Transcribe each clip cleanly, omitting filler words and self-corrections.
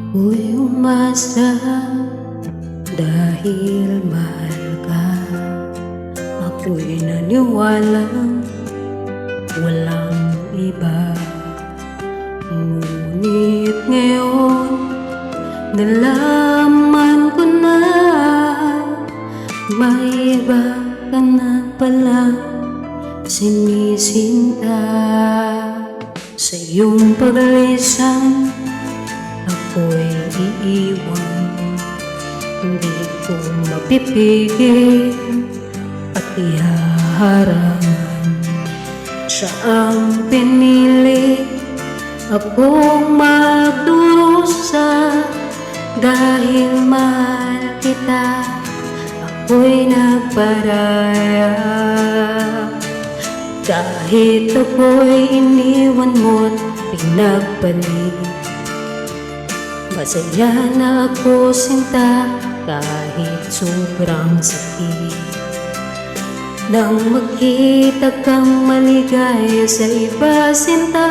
Ako'y umasa dahil mahal ka. Ako'y naniwalang walang iba. Ngunit ngayon nalaman ko na may iba ka na pala sinisinta. Sa iyong paglisan ako'y iiwan. Hindi ko mapipigil at ihaharangan. Siya ang pinili, akong magdurusa. Dahil mahal kita, ako'y nagparaya. Kahit ako'y iniwan mo't pinagpalit, masaya na ako sinta kahit sobrang sakit. Nang makita kang maligaya sa iba sinta,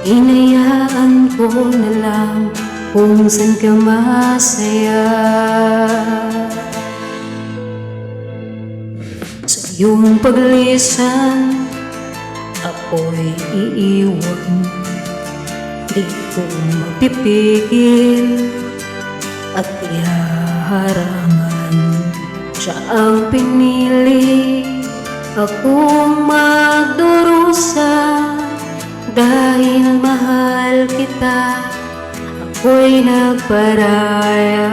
inayaan ko na lang kung saan ka masaya. Sa iyong paglisan ako'y iiwan. Di ko mapipigil at ihaharangan. Siya ang pinili, akong magdurusa. Dahil mahal kita, ako'y nagparaya.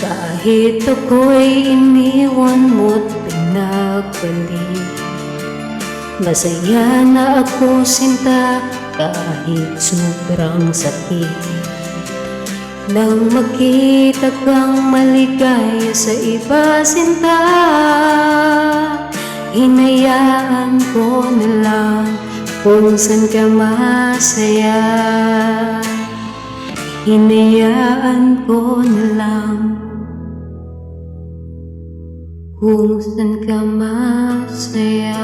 Kahit ako'y iniwan mo't pinagpalit, masaya na ako sinta kahit sobrang sakit. Nang makita kang maligaya sa iba sinta, hinayaan ko na lang kung saan ka masaya. Hinayaan ko na lang kung saan ka masaya.